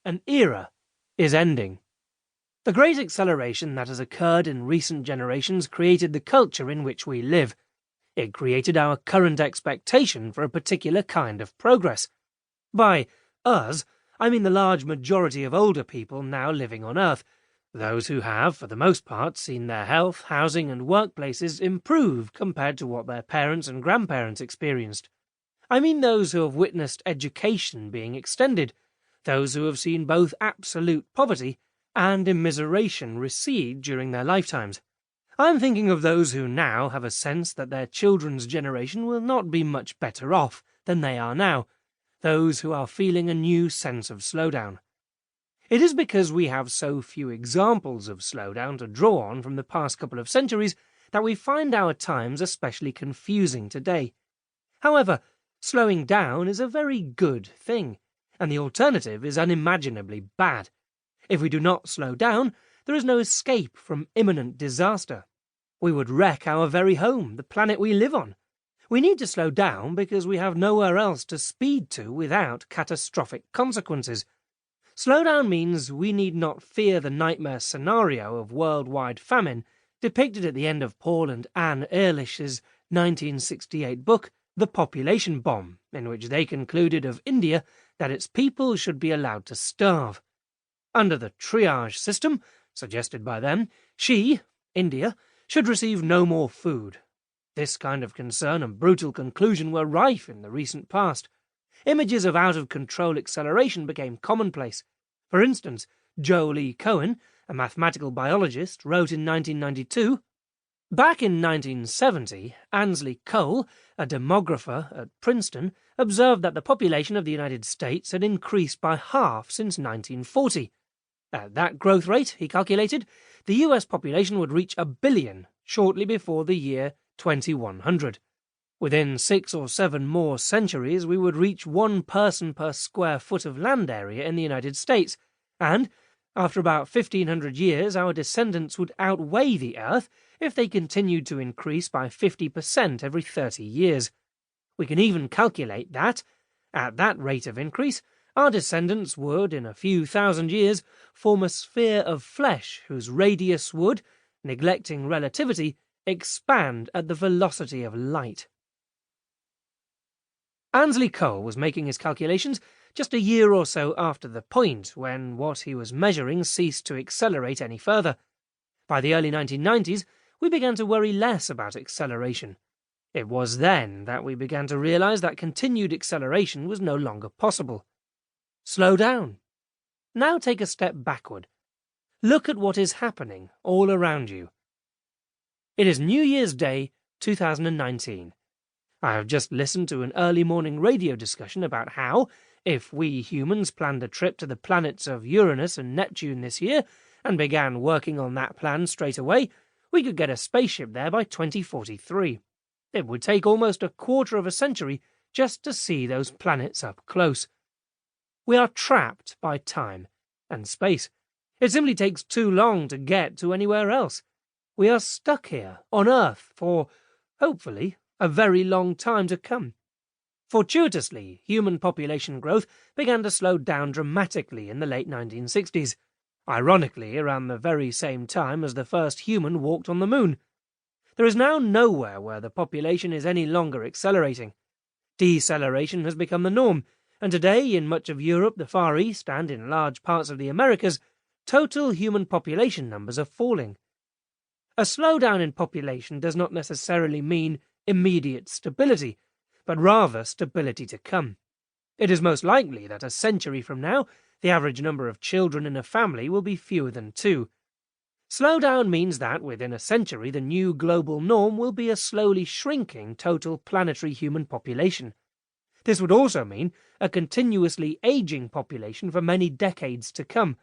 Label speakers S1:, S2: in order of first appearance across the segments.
S1: an era is ending. The great acceleration that has occurred in recent generations created the culture in which we live. It created our current expectation for a particular kind of progress. By us, I mean the large majority of older people now living on Earth, those who have, for the most part, seen their health, housing and workplaces improve compared to what their parents and grandparents experienced. I mean those who have witnessed education being extended, those who have seen both absolute poverty and immiseration recede during their lifetimes. I'm thinking of those who now have a sense that their children's generation will not be much better off than they are now, those who are feeling a new sense of slowdown. It is because we have so few examples of slowdown to draw on from the past couple of centuries that we find our times especially confusing today. However, slowing down is a very good thing, and the alternative is unimaginably bad. If we do not slow down, there is no escape from imminent disaster. We would wreck our very home, the planet we live on. We need to slow down because we have nowhere else to speed to without catastrophic consequences. Slowdown means we need not fear the nightmare scenario of worldwide famine depicted at the end of Paul and Anne Ehrlich's 1968 book, The Population Bomb, in which they concluded of India that its people should be allowed to starve. Under the triage system, suggested by them, she, India, should receive no more food. This kind of concern and brutal conclusion were rife in the recent past. Images of out-of-control acceleration became commonplace. For instance, Joel E. Cohen, a mathematical biologist, wrote in 1992, "Back in 1970, Ansley Cole, a demographer at Princeton, observed that the population of the United States had increased by half since 1940. At that growth rate, he calculated, the US population would reach 1 billion shortly before the year 2100. Within 6 or 7 more centuries, we would reach 1 person per square foot of land area in the United States, and, after about 1500 years, our descendants would outweigh the Earth if they continued to increase by 50% every 30 years. We can even calculate that, at that rate of increase, our descendants would, in a few thousand years, form a sphere of flesh whose radius would, neglecting relativity, expand at the velocity of light." Ansley Cole was making his calculations just a year or so after the point when what he was measuring ceased to accelerate any further. By the early 1990s, we began to worry less about acceleration. It was then that we began to realize that continued acceleration was no longer possible. Slow down. Now take a step backward. Look at what is happening all around you. It is New Year's Day, 2019. I have just listened to an early morning radio discussion about how, if we humans planned a trip to the planets of Uranus and Neptune this year, and began working on that plan straight away, we could get a spaceship there by 2043. It would take almost a quarter of a century just to see those planets up close. We are trapped by time and space. It simply takes too long to get to anywhere else. We are stuck here on Earth for, hopefully, a very long time to come. Fortuitously, human population growth began to slow down dramatically in the late 1960s, ironically around the very same time as the first human walked on the moon. There is now nowhere where the population is any longer accelerating. Deceleration has become the norm, and today in much of Europe, the Far East, and in large parts of the Americas, total human population numbers are falling. A slowdown in population does not necessarily mean immediate stability, but rather stability to come. It is most likely that a century from now, the average number of children in a family will be fewer than 2. Slowdown means that within a century the new global norm will be a slowly shrinking total planetary human population. This would also mean a continuously aging population for many decades to come,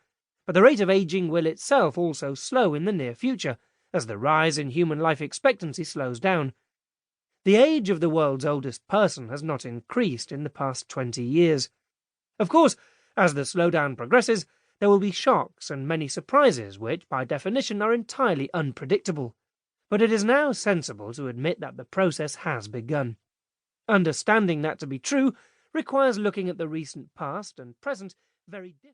S1: but the rate of aging will itself also slow in the near future, as the rise in human life expectancy slows down. The age of the world's oldest person has not increased in the past 20 years. Of course, as the slowdown progresses, there will be shocks and many surprises which, by definition, are entirely unpredictable. But it is now sensible to admit that the process has begun. Understanding that to be true requires looking at the recent past and present very differently.